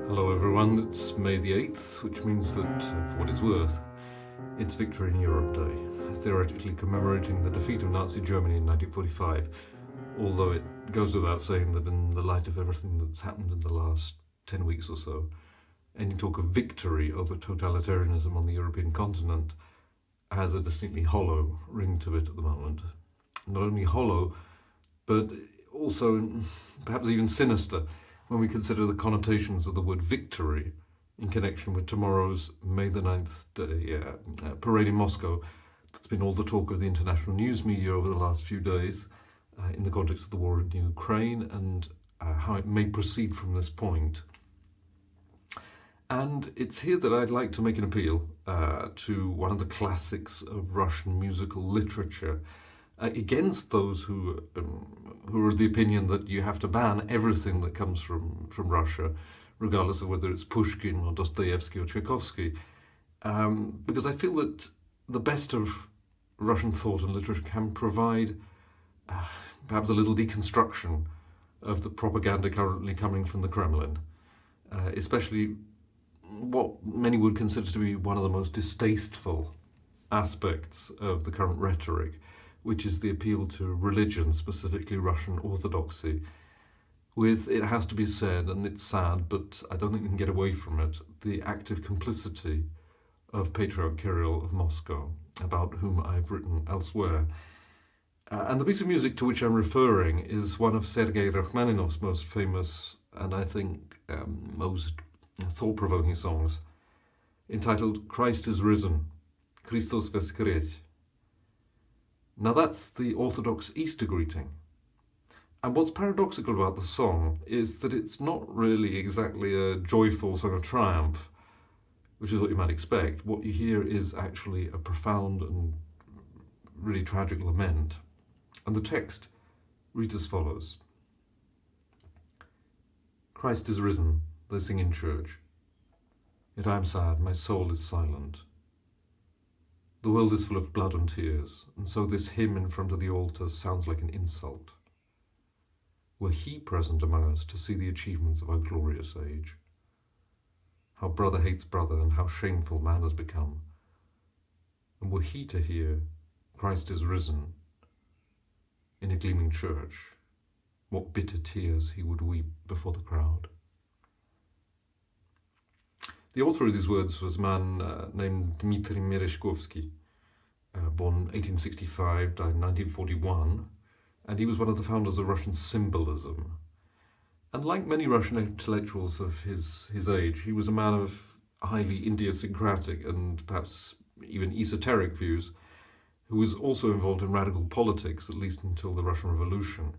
Hello everyone, it's May the 8th, which means that, for what it's worth, it's Victory in Europe Day, theoretically commemorating the defeat of Nazi Germany in 1945, although it goes without saying that in the light of everything that's happened in the last 10 weeks or so, any talk of victory over totalitarianism on the European continent has a distinctly hollow ring to it at the moment. Not only hollow, but also perhaps even sinister, when we consider the connotations of the word victory in connection with tomorrow's May the 9th day parade in Moscow. That's been all the talk of the international news media over the last few days in the context of the war in Ukraine and how it may proceed from this point. And it's here that I'd like to make an appeal to one of the classics of Russian musical literature, against those who are of the opinion that you have to ban everything that comes from Russia, regardless of whether it's Pushkin or Dostoevsky or Tchaikovsky, because I feel that the best of Russian thought and literature can provide perhaps a little deconstruction of the propaganda currently coming from the Kremlin, especially what many would consider to be one of the most distasteful aspects of the current rhetoric, which is the appeal to religion, specifically Russian Orthodoxy, with, it has to be said, and it's sad, but I don't think we can get away from it, the active complicity of Patriarch Kirill of Moscow, about whom I've written elsewhere. And the piece of music to which I'm referring is one of Sergei Rachmaninov's most famous, and I think most thought-provoking songs, entitled Christ is Risen, Христос воскрес. Now that's the Orthodox Easter greeting. And what's paradoxical about the song is that it's not really exactly a joyful song of triumph, which is what you might expect. What you hear is actually a profound and really tragic lament. And the text reads as follows. Christ is risen, they sing in church. Yet I am sad, my soul is silent. The world is full of blood and tears, and so this hymn in front of the altar sounds like an insult. Were he present among us to see the achievements of our glorious age? How brother hates brother, and how shameful man has become. And were he to hear, Christ is risen, in a gleaming church, what bitter tears he would weep before the crowd. The author of these words was a man named Dmitry Merezhkovsky, born 1865, died in 1941, and he was one of the founders of Russian symbolism. And like many Russian intellectuals of his age, he was a man of highly idiosyncratic and perhaps even esoteric views, who was also involved in radical politics, at least until the Russian Revolution.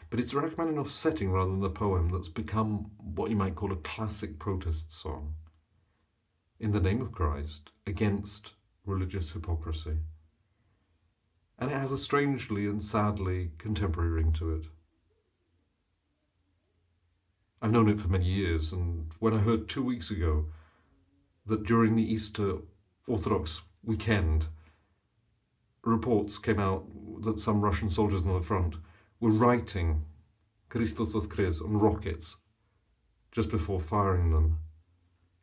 But it's Rachmaninoff's setting rather than the poem that's become what you might call a classic protest song. In the name of Christ, against religious hypocrisy. And it has a strangely and sadly contemporary ring to it. I've known it for many years, and when I heard 2 weeks ago that during the Easter Orthodox weekend, reports came out that some Russian soldiers on the front were writing Христос воскрес on rockets just before firing them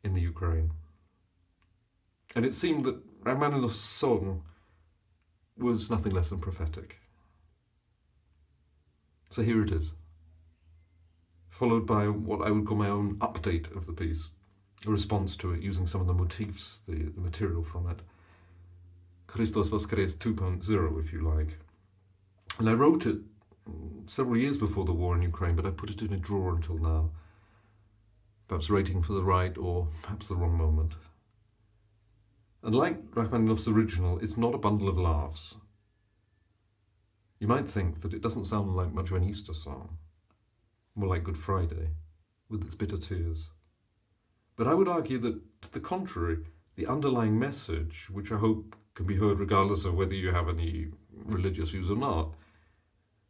in the Ukraine. And it seemed that Rachmaninoff's song was nothing less than prophetic. So here it is, followed by what I would call my own update of the piece, a response to it using some of the motifs, the material from it. Христос воскрес 2.0, if you like. And I wrote it several years before the war in Ukraine, but I put it in a drawer until now, perhaps waiting for the right or perhaps the wrong moment. And like Rachmaninoff's original, it's not a bundle of laughs. You might think that it doesn't sound like much of an Easter song, more like Good Friday, with its bitter tears. But I would argue that, to the contrary, the underlying message, which I hope can be heard regardless of whether you have any religious views or not,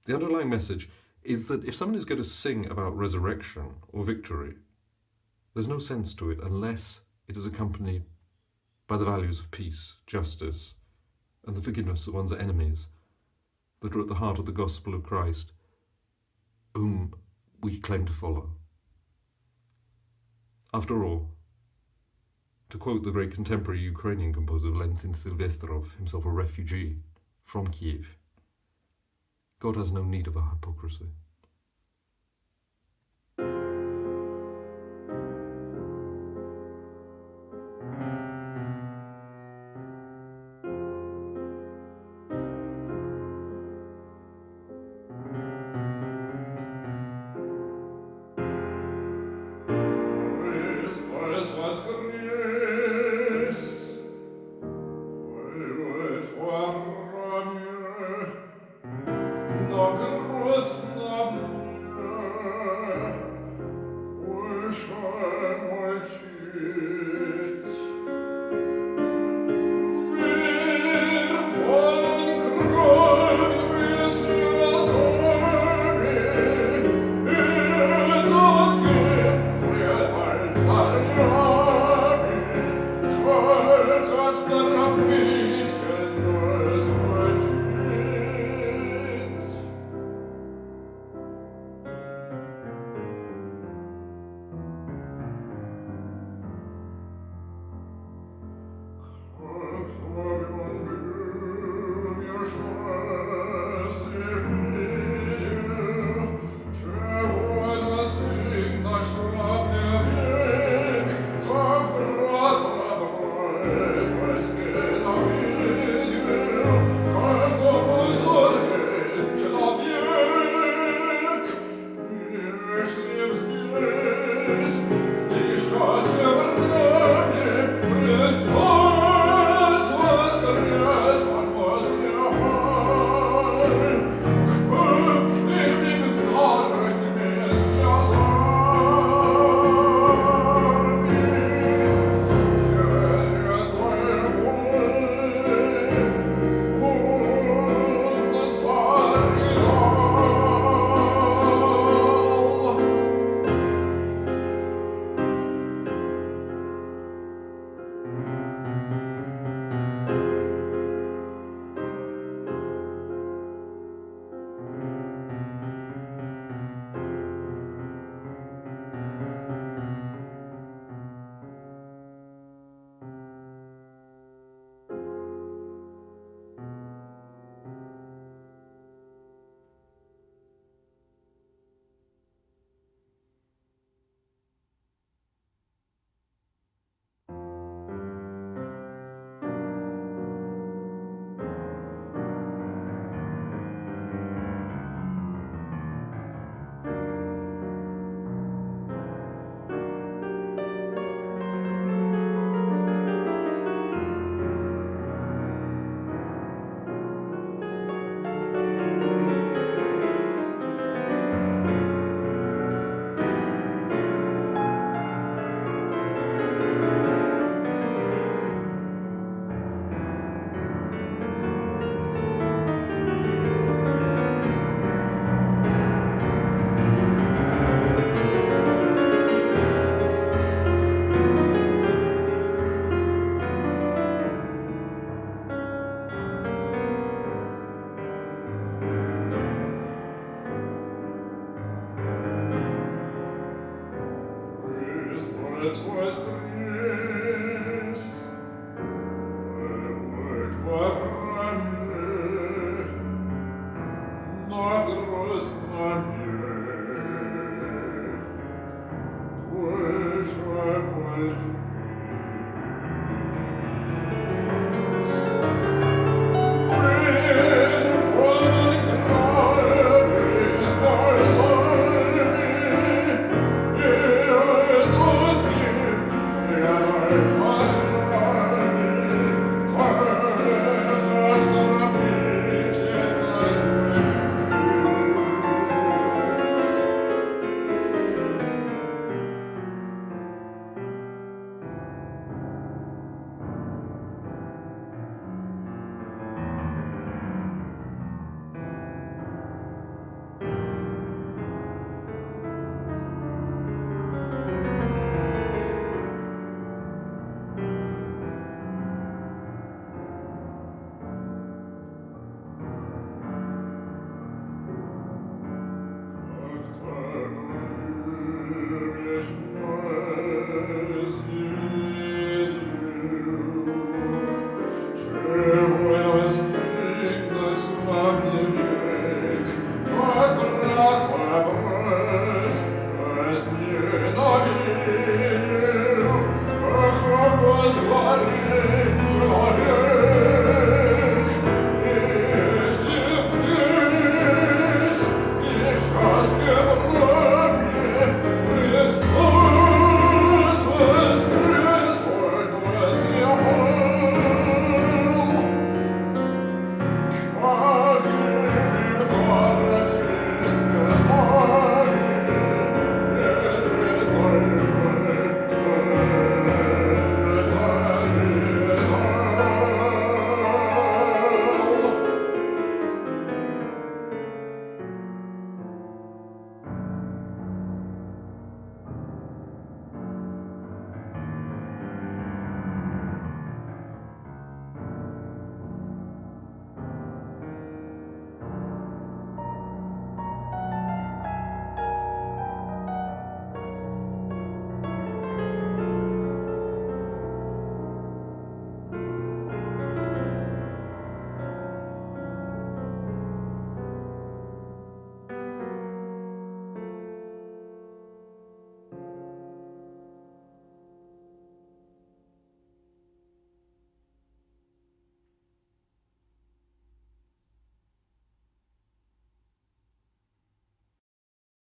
the underlying message is that if someone is going to sing about resurrection or victory, there's no sense to it unless it is accompanied by the values of peace, justice, and the forgiveness of one's enemies that are at the heart of the gospel of Christ, whom we claim to follow. After all, to quote the great contemporary Ukrainian composer Valentin Silvestrov, himself a refugee from Kiev, God has no need of a hypocrisy.